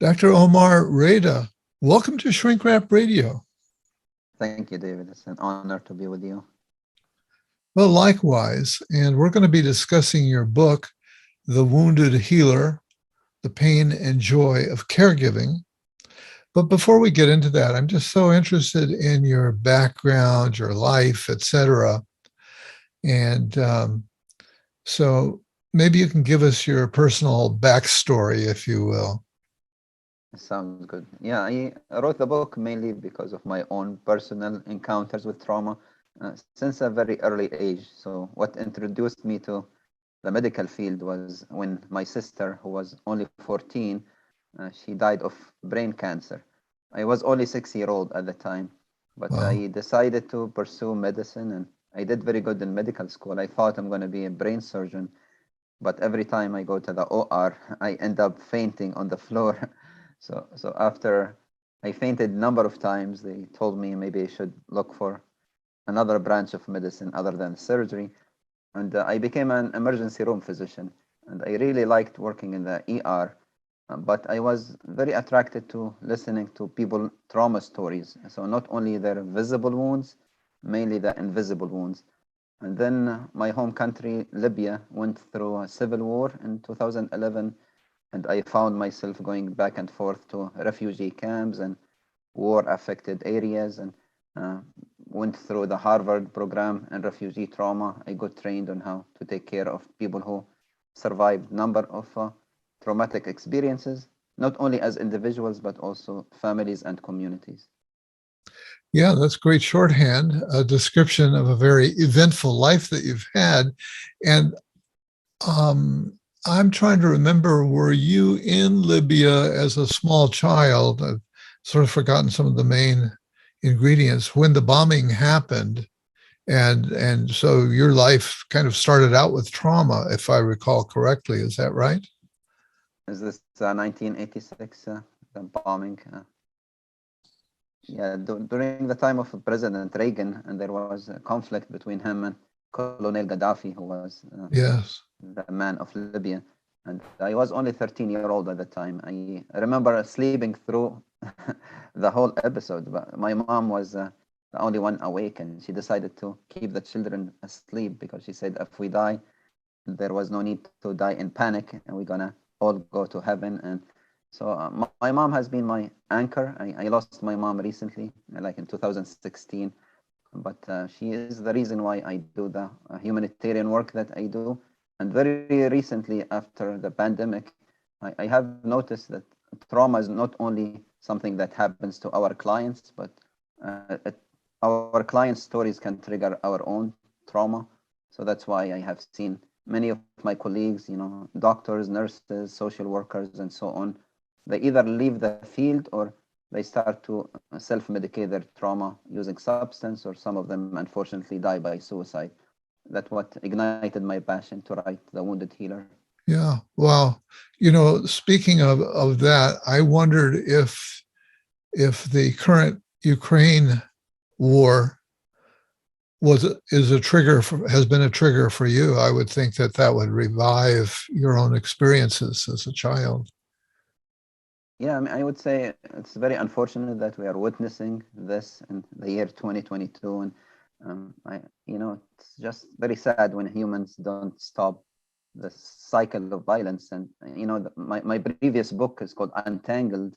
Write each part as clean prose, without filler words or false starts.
Dr. Omar Reda, welcome to Shrink Wrap Radio. Thank you, David. It's an honor to be with you. Well, likewise, and we're going to be discussing your book, The Wounded Healer, The Pain and Joy of Caregiving. But before we get into that, I'm just so interested in your background, your life, etc. And so maybe you can give us your personal backstory, if you will. Sounds good. Yeah, I wrote the book mainly because of my own personal encounters with trauma since a very early age. So, what introduced me to the medical field was when my sister, who was only 14, she died of brain cancer. I was only 6 years old at the time, but Wow. I decided to pursue medicine and I did very good in medical school. I thought I'm going to be a brain surgeon, but every time I go to the OR, I end up fainting on the floor. So after I fainted a number of times, they told me maybe I should look for another branch of medicine other than surgery. And I became an emergency room physician. And I really liked working in the ER, but I was very attracted to listening to people trauma stories. So not only their visible wounds, mainly the invisible wounds. And then my home country, Libya, went through a civil war in 2011, and I found myself going back and forth to refugee camps and war-affected areas, and uh, went through the Harvard program in refugee trauma. I got trained on how to take care of people who survived number of traumatic experiences, not only as individuals but also families and communities. Yeah, that's great shorthand, a description of a very eventful life that you've had. And I'm trying to remember, were you in Libya as a small child? I've sort of forgotten some of the main ingredients when the bombing happened. And so your life kind of started out with trauma, if I recall correctly. Is that right? Is this 1986, the bombing? Yeah, during the time of President Reagan, and there was a conflict between him and Colonel Gaddafi, who was Yes. the man of Libya. And I was only 13-year-old at the time. I remember sleeping through the whole episode, but my mom was the only one awake, and she decided to keep the children asleep because she said if we die, there was no need to die in panic, and we're gonna all go to heaven. And so my mom has been my anchor. I lost my mom recently, like in 2016, but she is the reason why I do the humanitarian work that I do. And very recently, after the pandemic, I have noticed that trauma is not only something that happens to our clients, but our clients' stories can trigger our own trauma. So that's why I have seen many of my colleagues, doctors, nurses, social workers, and so on, they either leave the field or they start to self-medicate their trauma using substance, or some of them unfortunately die by suicide. That's what ignited my passion to write The Wounded Healer. Yeah. Well, speaking of that, I wondered if the current Ukraine war is a trigger has been a trigger for you. I would think that would revive your own experiences as a child. Yeah, I mean, I would say it's very unfortunate that we are witnessing this in the year 2022, and it's just very sad when humans don't stop the cycle of violence. And my previous book is called Untangled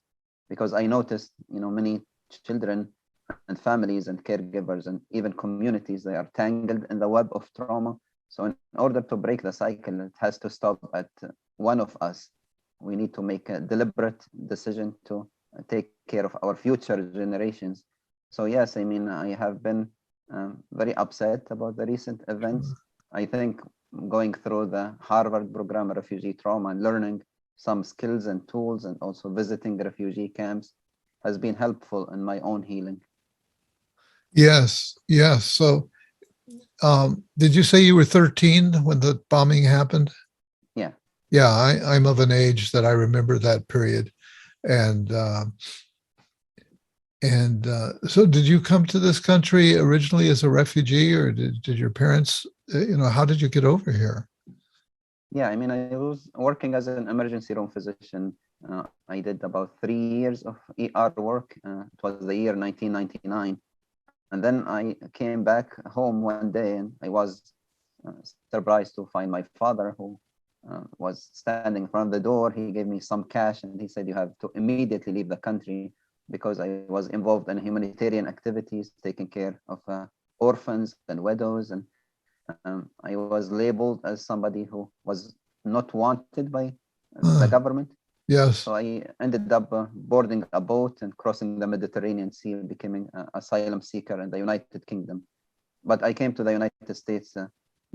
because I noticed many children and families and caregivers and even communities, they are tangled in the web of trauma. So in order to break the cycle, it has to stop at one of us. We need to make a deliberate decision to take care of our future generations. So yes, I mean, I have been very upset about the recent events. I think going through the Harvard program, refugee trauma, and learning some skills and tools, and also visiting refugee camps has been helpful in my own healing. Yes, yes. So, did you say you were 13 when the bombing happened? Yeah. Yeah, I'm of an age that I remember that period, and so did you come to this country originally as a refugee, or did your parents? How did you get over here? Yeah, I mean, I was working as an emergency room physician I did about 3 years of ER work. It was the year 1999. And then I came back home one day and I was surprised to find my father, who was standing in front of the door. He gave me some cash and he said, "You have to immediately leave the country," because I was involved in humanitarian activities, taking care of orphans and widows. And I was labeled as somebody who was not wanted by the Uh, government. yes. So I ended up boarding a boat and crossing the Mediterranean Sea, becoming an asylum seeker in the United Kingdom. But I came to the United States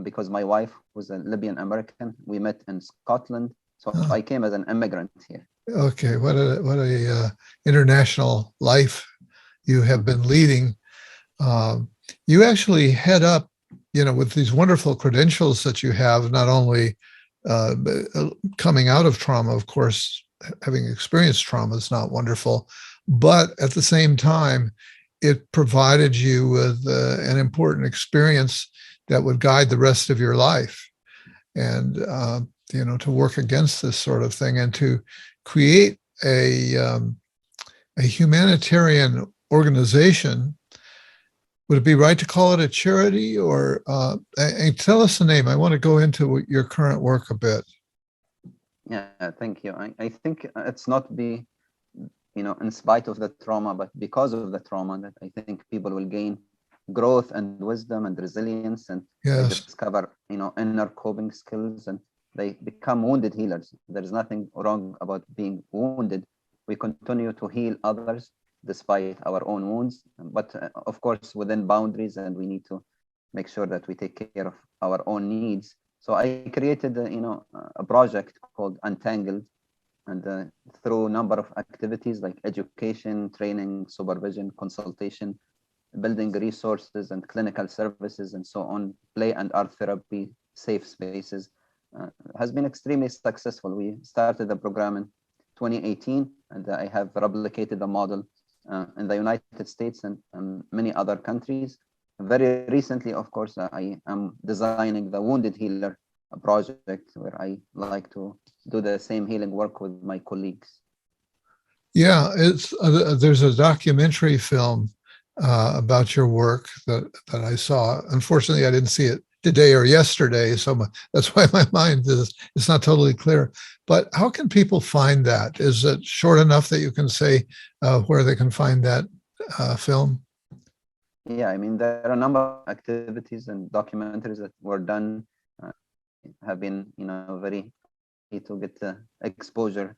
because my wife was a Libyan American. We met in Scotland. So Uh, I came as an immigrant here. okay. What a international life you have been leading. Um, you actually head up, with these wonderful credentials that you have, not only uh, coming out of trauma, of course, having experienced trauma is not wonderful, but at the same time, it provided you with an important experience that would guide the rest of your life. And, to work against this sort of thing and to create a humanitarian organization. Would it be right to call it a charity, or and tell us the name? I want to go into your current work a bit. Yeah, thank you. I think it's not in spite of the trauma, but because of the trauma, that I think people will gain growth and wisdom and resilience, and they Yes. discover, inner coping skills, and they become wounded healers. There's nothing wrong about being wounded. We continue to heal others despite our own wounds, but of course within boundaries, and we need to make sure that we take care of our own needs. So I created, a project called Untangled, and through a number of activities like education, training, supervision, consultation, building resources and clinical services, and so on, play and art therapy, safe spaces, has been extremely successful. We started the program in 2018, and I have replicated the model in the United States and many other countries. Very recently, of course, I am designing the Wounded Healer project, where I like to do the same healing work with my colleagues. Yeah, it's there's a documentary film about your work that I saw. Unfortunately, I didn't see it today or yesterday, so that's why my mind is it's not totally clear. But how can people find that? Is it short enough that you can say where they can find that film? Yeah, I mean, there are a number of activities and documentaries that were done, uh, have been, very happy to get exposure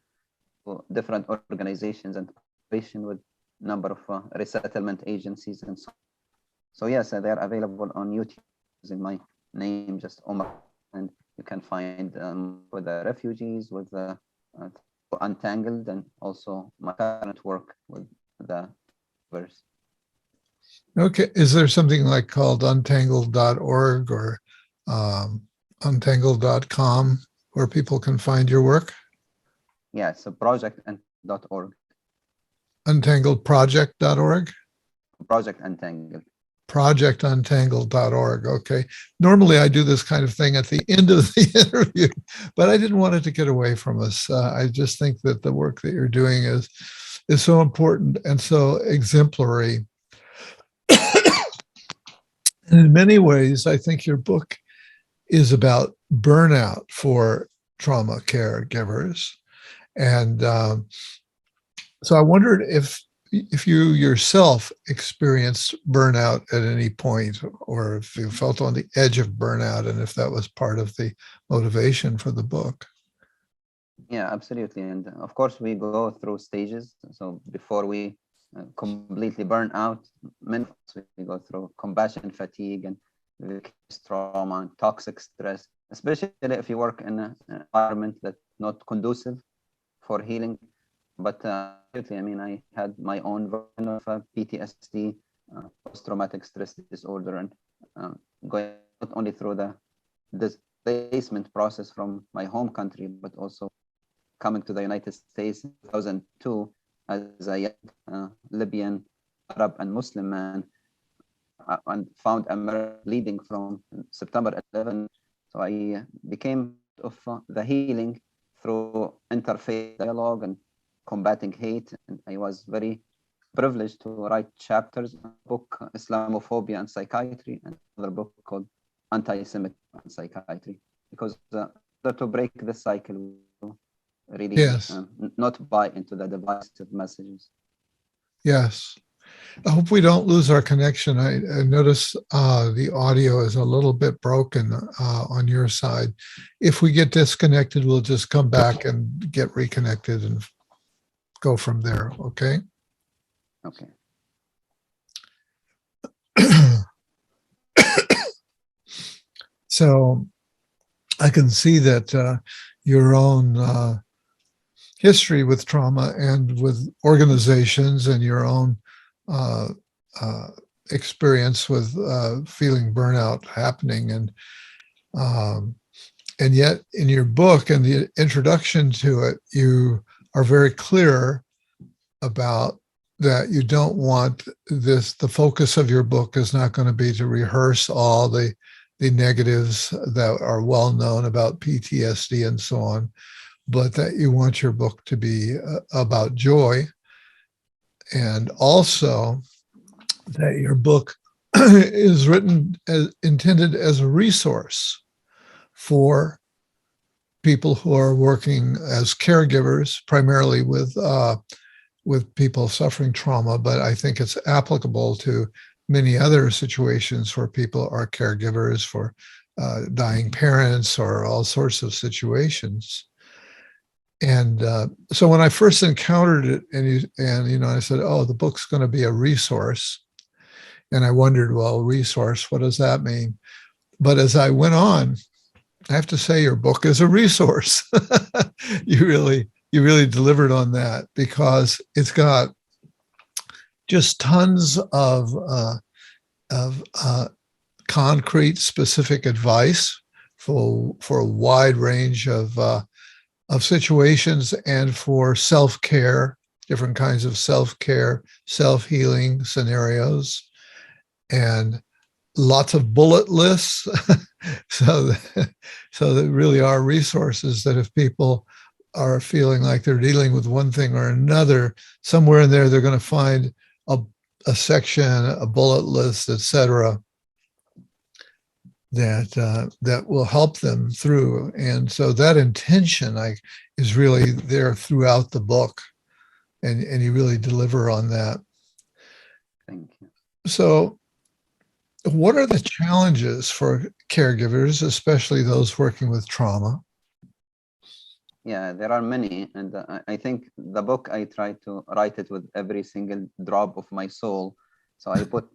to different organizations and cooperation with number of resettlement agencies and so. So yes, they are available on YouTube using my name, just Omar, and you can find with the refugees, with the uh, Untangled, and also my current work with the verse. Okay. Is there something like called untangled.org or untangled.com where people can find your work? Yeah, so project.org, Untangledproject.org? Project Untangled. Projectuntangled.org. Okay. Normally I do this kind of thing at the end of the interview, but I didn't want it to get away from us. I just think that the work that you're doing is so important and so exemplary. And in many ways, I think your book is about burnout for trauma caregivers. And so I wondered if you yourself experienced burnout at any point, or if you felt on the edge of burnout, and if that was part of the motivation for the book. Yeah, absolutely. And of course, we go through stages. So before we completely burn out, many of us, we go through compassion fatigue and vicarious trauma and toxic stress, especially if you work in an environment that's not conducive for healing. But absolutely, I mean, I had my own version of PTSD, post-traumatic stress disorder, and going not only through the displacement process from my home country, but also coming to the United States in 2002 as a young Libyan, Arab, and Muslim man, and found America bleeding from September 11. So I became of the healing through interfaith dialogue and combating hate. And I was very privileged to write chapters in a book, Islamophobia and Psychiatry, and another book called Anti-Semitism and Psychiatry, because to break the cycle, really Yes. not buy into the divisive messages. Yes. I hope we don't lose our connection. I notice the audio is a little bit broken on your side. If we get disconnected, we'll just come back and get reconnected and go from there. Okay. Okay. So I can see that your own history with trauma and with organizations and your own experience with feeling burnout happening, and yet in your book and the introduction to it, you are very clear about that you don't want this. The focus of your book is not going to be to rehearse all the negatives that are well known about PTSD and so on, but that you want your book to be about joy, and also that your book is written as intended as a resource for people who are working as caregivers, primarily with people suffering trauma, but I think it's applicable to many other situations where people are caregivers for dying parents or all sorts of situations. And so when I first encountered it, and I said, "Oh, the book's going to be a resource," and I wondered, well, resource, what does that mean? But as I went on, I have to say, your book is a resource. You really delivered on that, because it's got just tons of concrete, specific advice for a wide range of situations, and for self-care, different kinds of self-care, self-healing scenarios, and lots of bullet lists. so that really are resources that if people are feeling like they're dealing with one thing or another, somewhere in there they're going to find a section, a bullet list, etc., that will help them through. And so that intention is really there throughout the book, and you really deliver on that. Thank you. So what are the challenges for caregivers, especially those working with trauma? Yeah, there are many. And I think the book, I try to write it with every single drop of my soul. So I put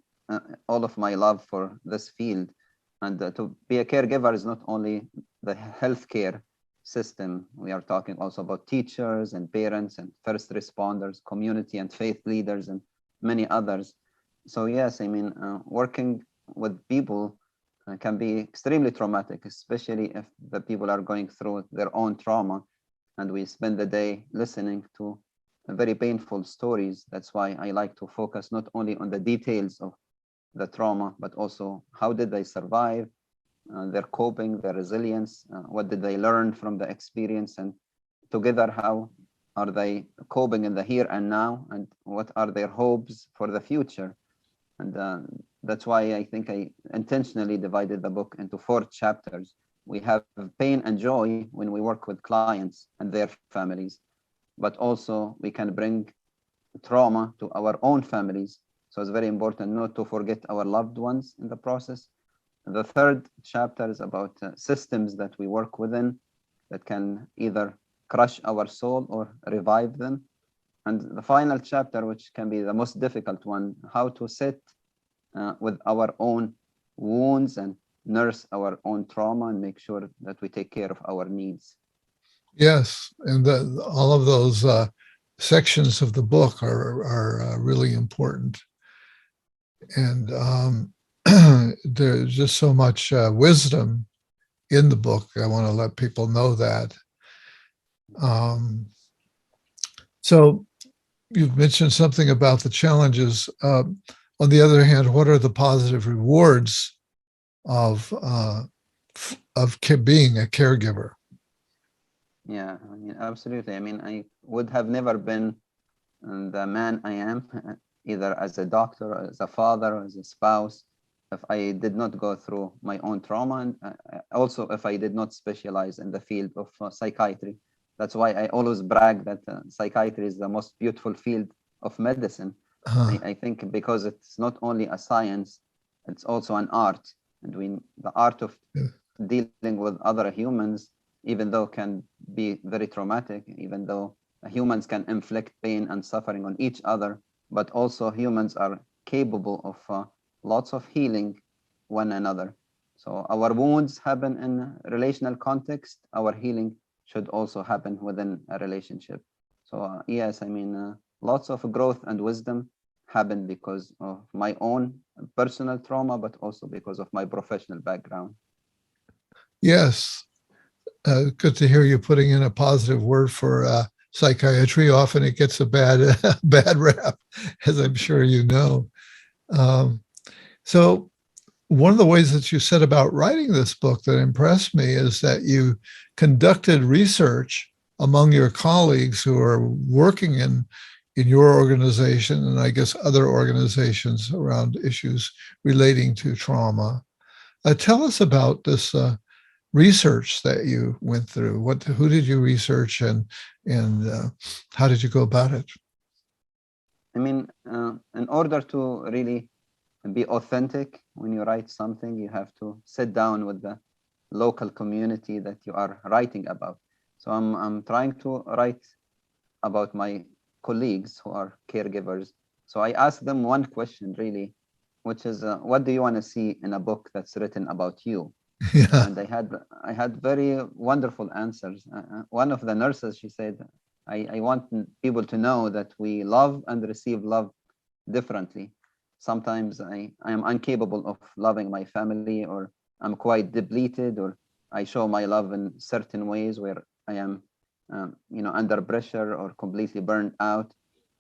all of my love for this field. And to be a caregiver is not only the healthcare system. We are talking also about teachers and parents and first responders, community and faith leaders, and many others. So yes, I mean, working with people can be extremely traumatic, especially if the people are going through their own trauma. And we spend the day listening to very painful stories. That's why I like to focus not only on the details of the trauma, but also how did they survive, their coping, their resilience, what did they learn from the experience, and together, how are they coping in the here and now, and what are their hopes for the future. And that's why I think I intentionally divided the book into 4 chapters. We have pain and joy when we work with clients and their families, but also we can bring trauma to our own families. So it's very important not to forget our loved ones in the process. The 3rd chapter is about systems that we work within that can either crush our soul or revive them. And the final chapter, which can be the most difficult one, how to sit with our own wounds and nurse our own trauma and make sure that we take care of our needs. Yes, and all of those sections of the book are really important. And there's just so much wisdom in the book. I want to let people know that. So you've mentioned something about the challenges. On the other hand, what are the positive rewards of being a caregiver? Yeah, I mean, absolutely. I mean, I would have never been the man I am, either as a doctor, or as a father, or as a spouse, if I did not go through my own trauma, and also if I did not specialize in the field of psychiatry. That's why I always brag that psychiatry is the most beautiful field of medicine. Uh, I think because it's not only a science, it's also an art. And the art of dealing with other humans, even though can be very traumatic, even though humans can inflict pain and suffering on each other, but also humans are capable of lots of healing one another. So our wounds happen in a relational context. Our healing should also happen within a relationship. So yes, I mean, lots of growth and wisdom happened because of my own personal trauma, but also because of my professional background. yes, good to hear you putting in a positive word for psychiatry. Often it gets a bad bad rap, as I'm sure you know. Um, so one of the ways that you said about writing this book that impressed me is that you conducted research among your colleagues who are working in your organization and I guess other organizations around issues relating to trauma. Tell us about this research that you went through. Who did you research, and how did you go about it? I mean, in order to really be authentic when you write something, you have to sit down with the local community that you are writing about. So I'm trying to write about my colleagues who are caregivers. So I asked them one question really, which is, what do you want to see in a book that's written about you? Yeah. And I had very wonderful answers. One of the nurses, she said, I want people to know that we love and receive love differently. Sometimes I am incapable of loving my family, or I'm quite depleted, or I show my love in certain ways where I am, under pressure or completely burned out.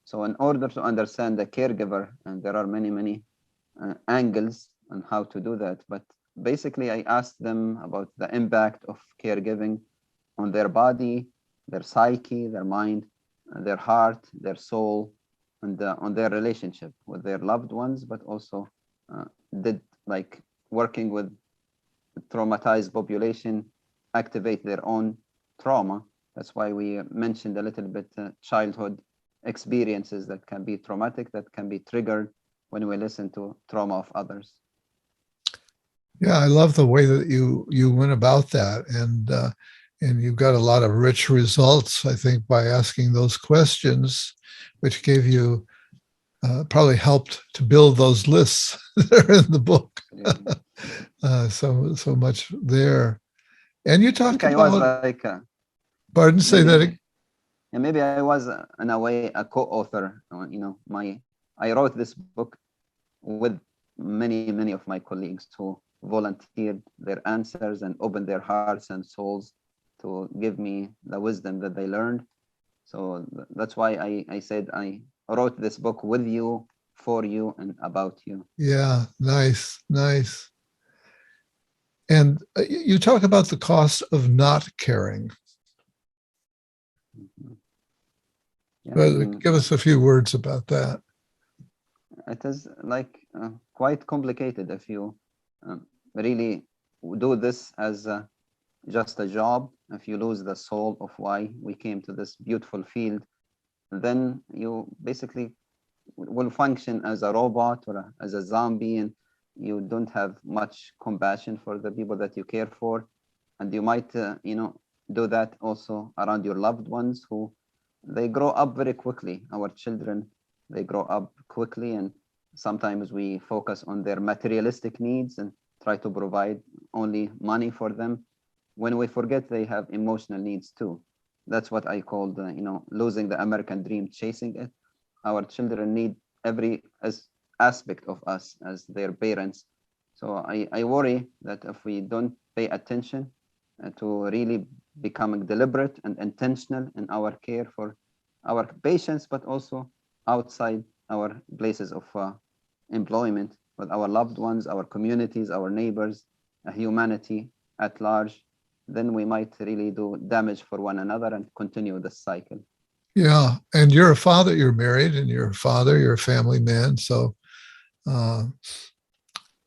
So in order to understand the caregiver, and there are many, many angles on how to do that, but basically I asked them about the impact of caregiving on their body, their psyche, their mind, their heart, their soul, and on their relationship with their loved ones, but also uh, did like working with traumatized population activate their own trauma. That's why we mentioned a little bit childhood experiences that can be traumatic, that can be triggered when we listen to trauma of others. Yeah, I love the way that you went about that, and you got a lot of rich results. I think by asking those questions, which gave you probably helped to build those lists that are in the book. Absolutely. So much there, and you I think talked I was about. like Pardon, say that maybe again. maybe I was in a way a co-author. I wrote this book with many of my colleagues who volunteered their answers and opened their hearts and souls to give me the wisdom that they learned. So that's why I said I wrote this book with you, for you, and about you. Yeah, nice, nice. And you talk about the cost of not caring. Mhm. Yeah, I Well, mean, give us a few words about that. it is like quite complicated if you really do this as just a job. If you lose the soul of why we came to this beautiful field, then you basically will function as a robot or as a zombie, and you don't have much compassion for the people that you care for, and you might do that also around your loved ones who they grow up very quickly. Our children, they grow up quickly, and sometimes we focus on their materialistic needs and try to provide only money for them when we forget they have emotional needs too. That's what I call losing the American dream, chasing it. Our children need every aspect of us as their parents. So I worry that if we don't pay attention to really becoming deliberate and intentional in our care for our patients, but also outside our places of employment with our loved ones, our communities, our neighbors, humanity at large, then we might really do damage for one another and continue the cycle. Yeah. And you're a father, you're married, and you're a father, you're a family man. Uh,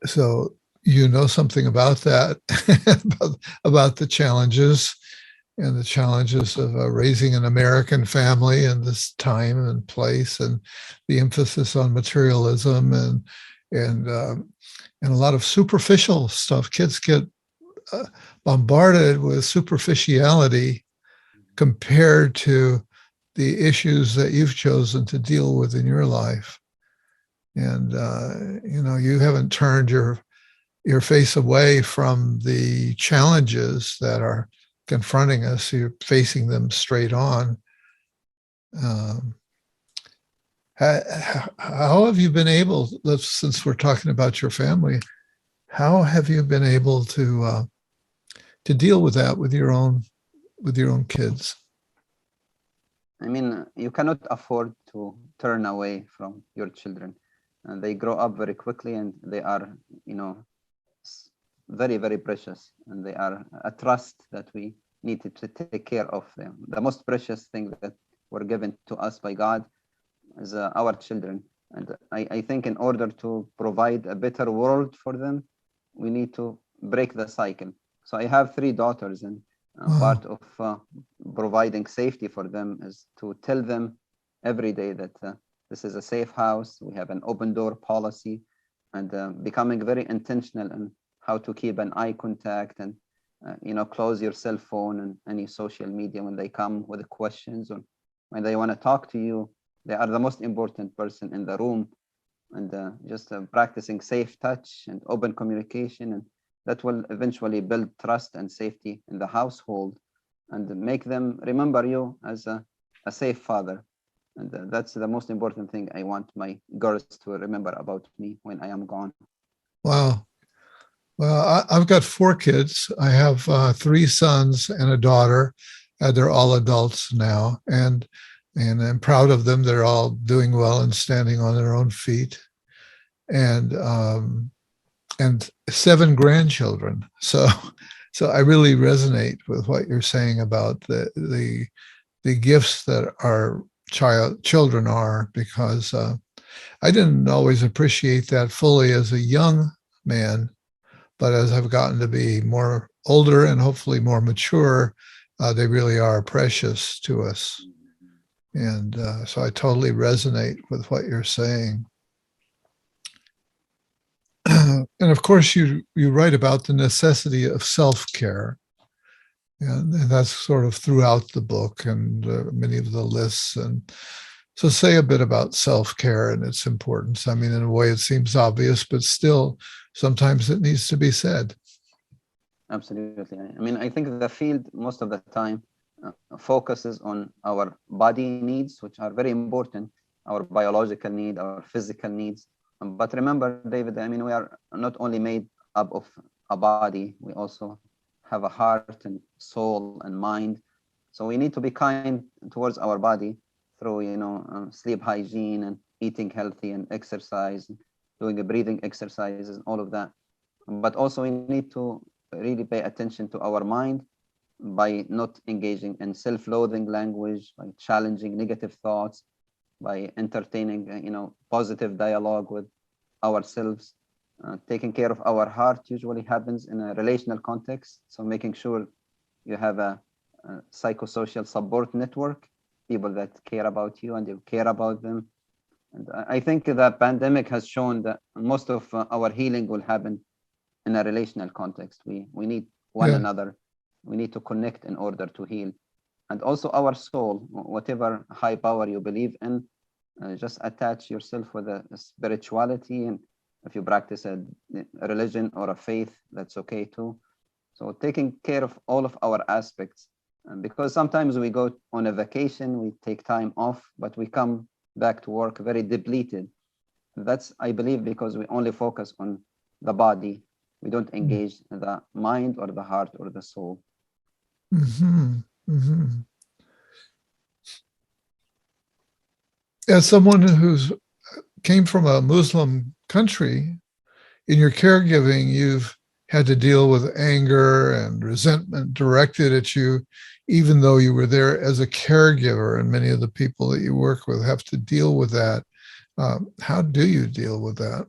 so you know something about that, about the challenges and the challenges of raising an American family in this time and place, and the emphasis on materialism and a lot of superficial stuff. Kids get bombarded with superficiality compared to the issues that you've chosen to deal with in your life. And you haven't turned your face away from the challenges that are confronting us. You're facing them straight on. How have you been able, since we're talking about your family, how have you been able to deal with that with your own kids? I mean, you cannot afford to turn away from your children. And they grow up very quickly, and they are, very, very precious. And they are a trust that we need to take care of them. The most precious thing that were given to us by God is our children. And I think in order to provide a better world for them, we need to break the cycle. So I have 3 daughters, and part of providing safety for them is to tell them every day that this is a safe house. We have an open door policy, and becoming very intentional in how to keep an eye contact and close your cell phone and any social media when they come with questions or when they want to talk to you. They are the most important person in the room, and just practicing safe touch and open communication, and that will eventually build trust and safety in the household and make them remember you as a safe father. And that's the most important thing I want my girls to remember about me when I am gone. Wow. Well, I've got 4 kids. I have 3 sons and a daughter. They're all adults now, and I'm proud of them. They're all doing well and standing on their own feet, and 7 grandchildren. So I really resonate with what you're saying about the gifts that our children are, because I didn't always appreciate that fully as a young man, but as I've gotten to be more older and hopefully more mature, they really are precious to us. And so I totally resonate with what you're saying. And of course, you write about the necessity of self-care. And that's sort of throughout the book and many of the lists. And so say a bit about self-care and its importance. I mean, in a way, it seems obvious, but still, sometimes it needs to be said. Absolutely. I mean, I think the field most of the time focuses on our body needs, which are very important, our biological need, our physical needs. But remember, David, I mean, we are not only made up of a body, we also have a heart and soul and mind. So we need to be kind towards our body through, sleep hygiene and eating healthy and exercise, doing a breathing exercises and all of that. But also we need to really pay attention to our mind by not engaging in self-loathing language, by challenging negative thoughts, by entertaining, positive dialogue with ourselves. Taking care of our heart usually happens in a relational context. So making sure you have a psychosocial support network, people that care about you and you care about them. And I think the pandemic has shown that most of our healing will happen in a relational context. We need one another. We need to connect in order to heal. And also our soul, whatever high power you believe in, just attach yourself with a spirituality. And if you practice a religion or a faith, that's okay too. So taking care of all of our aspects, because sometimes we go on a vacation, we take time off, but we come back to work very depleted. That's, I believe, because we only focus on the body. We don't engage the mind or the heart or the soul. Mm-hmm. Mm-hmm. As someone who's came from a Muslim country, in your caregiving, you've had to deal with anger and resentment directed at you, even though you were there as a caregiver, and many of the people that you work with have to deal with that. How do you deal with that?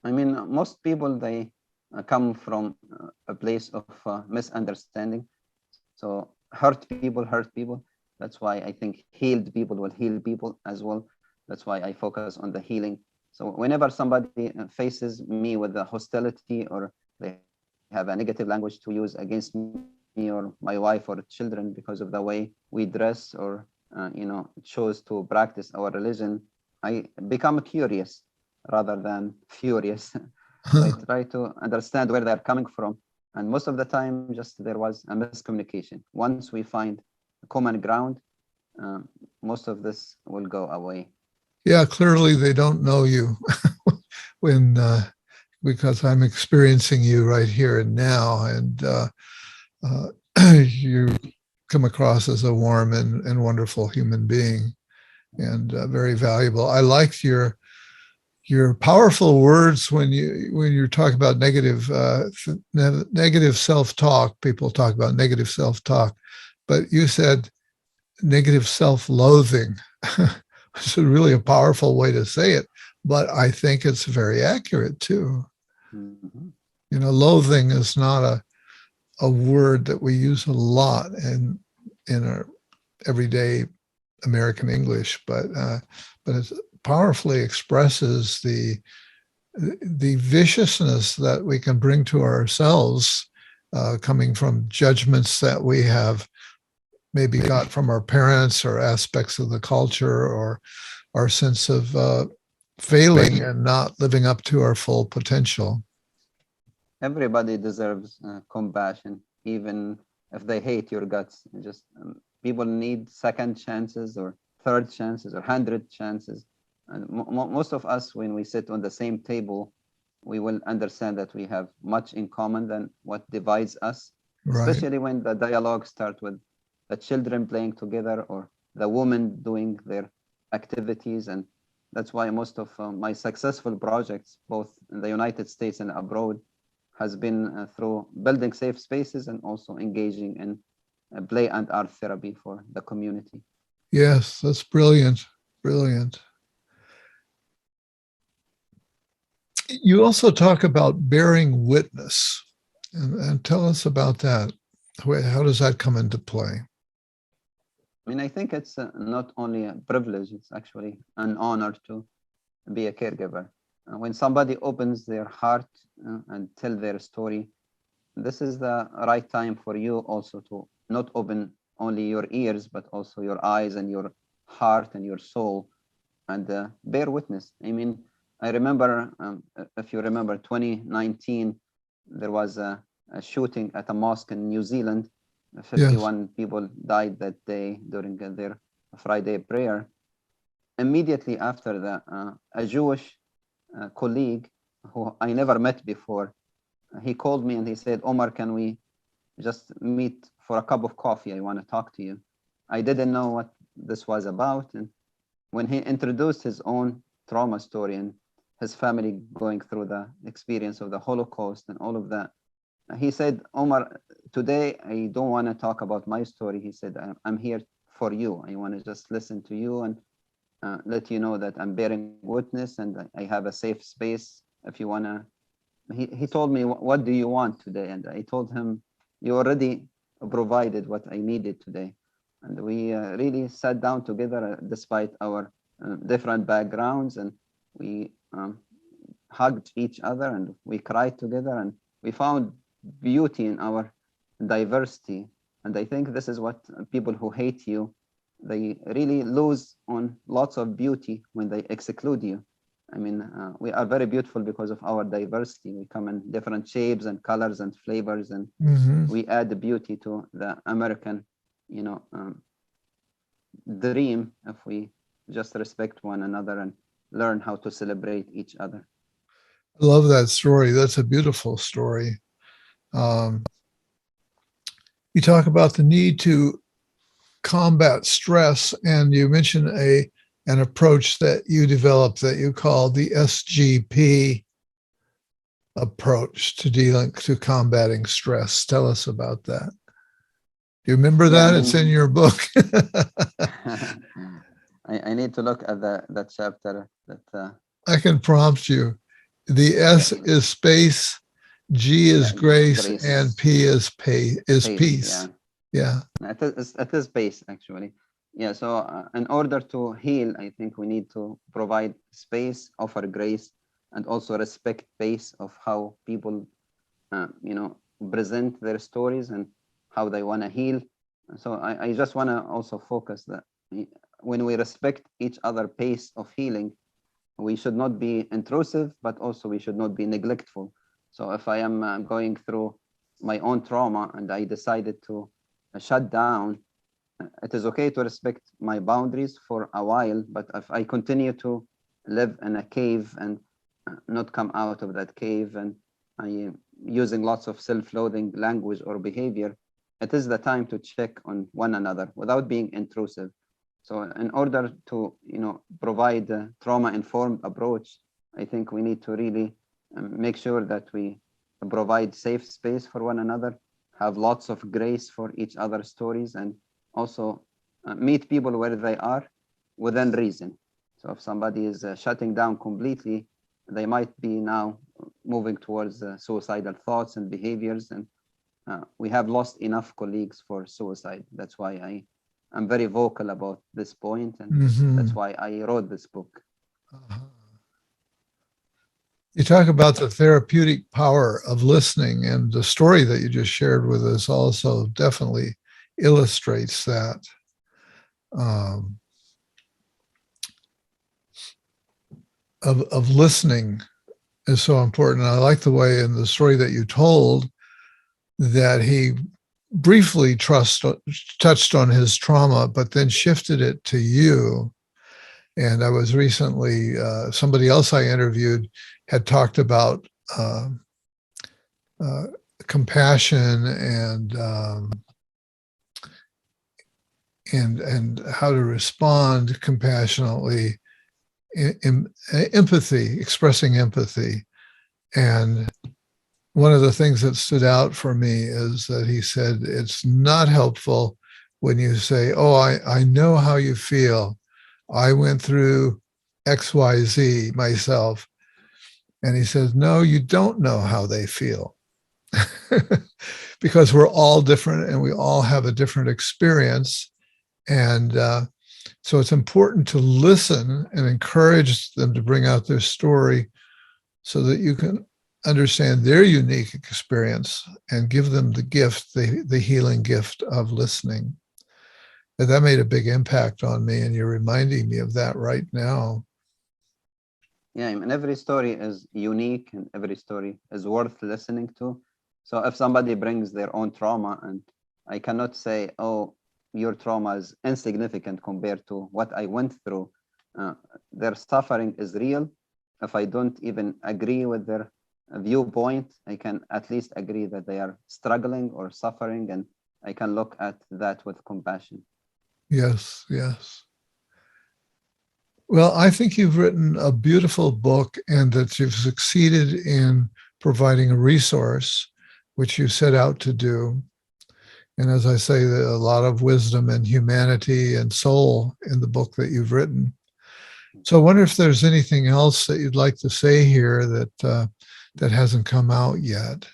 I mean, most people, they come from a place of misunderstanding. So hurt people. That's why I think healed people will heal people as well. That's why I focus on the healing. So whenever somebody faces me with the hostility, or they have a negative language to use against me or my wife or children because of the way we dress, or chose to practice our religion, I become curious rather than furious. So I try to understand where they're coming from. And most of the time, just there was a miscommunication. Once we find common ground, uh, most of this will go away. Yeah, clearly they don't know you when because I'm experiencing you right here and now, and uh, you come across as a warm and wonderful human being, and very valuable. I liked your powerful words when you talk about negative self-talk. People talk about negative self-talk, but you said negative self-loathing. It's really a powerful way to say it, but I think it's very accurate too. Mm-hmm. Loathing is not a word that we use a lot in our everyday American English, but it powerfully expresses the viciousness that we can bring to ourselves, coming from judgments that we have maybe got from our parents, or aspects of the culture, or our sense of failing and not living up to our full potential. Everybody deserves compassion, even if they hate your guts. Just people need second chances, or third chances, or 100 chances. And most of us, when we sit on the same table, we will understand that we have much in common than what divides us, Right. especially when the dialogue starts with the children playing together, or the women doing their activities. And that's why most of my successful projects, both in the United States and abroad, has been through building safe spaces and also engaging in play and art therapy for the community. Yes, that's brilliant. Brilliant. You also talk about bearing witness, and tell us about that. How does that come into play? I mean, I think it's not only a privilege, it's actually an honor to be a caregiver. When somebody opens their heart and tell their story, this is the right time for you also to not open only your ears, but also your eyes and your heart and your soul, and bear witness. I mean, I remember, if you remember, 2019, there was a shooting at a mosque in New Zealand. 51 Yes. people died that day during their Friday prayer. Immediately after that, a Jewish colleague who I never met before, he called me and he said, Omar, can we just meet for a cup of coffee? I want to talk to you. I didn't know what this was about. And when he introduced his own trauma story and his family going through the experience of the Holocaust and all of that, he said, Omar, today I don't want to talk about my story. He said, I'm here for you. I want to just listen to you and let you know that I'm bearing witness and I have a safe space if you want to. He told me, what do you want today? And I told him, you already provided what I needed today. And we really sat down together despite our different backgrounds, and we hugged each other and we cried together, and we found beauty in our diversity. And I think this is what people who hate you, they really lose on lots of beauty when they exclude you. I mean, we are very beautiful because of our diversity. We come in different shapes and colors and flavors, and we add the beauty to the American, dream if we just respect one another and learn how to celebrate each other. I love that story. That's a beautiful story. Um, you talk about the need to combat stress, and you mentioned an approach that you developed that you call the SGP. approach to combating stress. Tell us about that. Do you remember Yeah, that? It's in your book. I need to look at that chapter that I can prompt you. The S yeah, is space, G is yeah, grace, and grace, P is pace, peace. yeah. Yeah. It is pace actually. Yeah, so in order to heal, I think we need to provide space, offer grace, and also respect pace of how people present their stories and how they want to heal. So I just want to also focus that when we respect each other pace of healing, we should not be intrusive, but also we should not be neglectful. So if I am going through my own trauma and I decided to shut down, it is okay to respect my boundaries for a while, but if I continue to live in a cave and not come out of that cave, and I using lots of self-loathing language or behavior, it is the time to check on one another without being intrusive. So in order to provide a trauma-informed approach, I think we need to really make sure that we provide safe space for one another, have lots of grace for each other's stories, and also meet people where they are within reason. So if somebody is shutting down completely, they might be now moving towards suicidal thoughts and behaviors, and we have lost enough colleagues for suicide. That's why I'm very vocal about this point, and that's Mhm. why I wrote this book. You talk about the therapeutic power of listening, and the story that you just shared with us also definitely illustrates that. Um, of listening is so important. I like the way in the story that you told that he briefly touched on his trauma, but then shifted it to you. And I was recently, somebody else I interviewed had talked about uh, uh, compassion and how to respond compassionately, empathy, expressing empathy. And one of the things that stood out for me is that he said it's not helpful when you say, "Oh, I know how you feel. I went through XYZ myself." And he says, "No, you don't know how they feel." Because we're all different and we all have a different experience. And so it's important to listen and encourage them to bring out their story so that you can understand their unique experience and give them the gift, the healing gift of listening. And that made a big impact on me. And you're reminding me of that right now. Yeah, and every story is unique and every story is worth listening to. So if somebody brings their own trauma, and I cannot say, oh, your trauma is insignificant compared to what I went through, uh, their suffering is real. If I don't even agree with their viewpoint, I can at least agree that they are struggling or suffering, and I can look at that with compassion. Yes, yes. Well, I think you've written a beautiful book and that you've succeeded in providing a resource, which you set out to do. And as I say, a lot of wisdom and humanity and soul in the book that you've written. So I wonder if there's anything else that you'd like to say here that hasn't come out yet.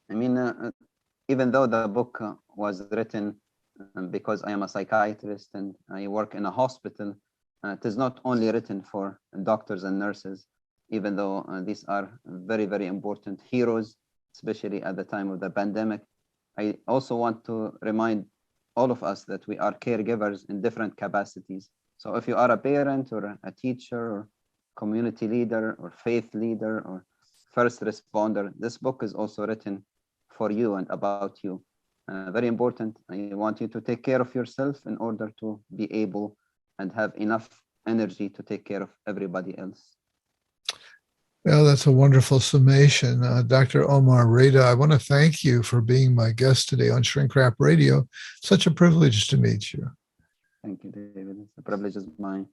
I mean, even though the book was written because I am a psychiatrist and I work in a hospital, it is not only written for doctors and nurses, even though these are very, very important heroes, especially at the time of the pandemic. I also want to remind all of us that we are caregivers in different capacities. So if you are a parent or a teacher or community leader or faith leader or first responder, this book is also written for you and about you. Very important. I want you to take care of yourself in order to be able and have enough energy to take care of everybody else. Well, that's a wonderful summation. Dr. Omar Rada, I want to thank you for being my guest today on Shrink Rap Radio. Such a privilege to meet you. Thank you, David. The privilege is mine.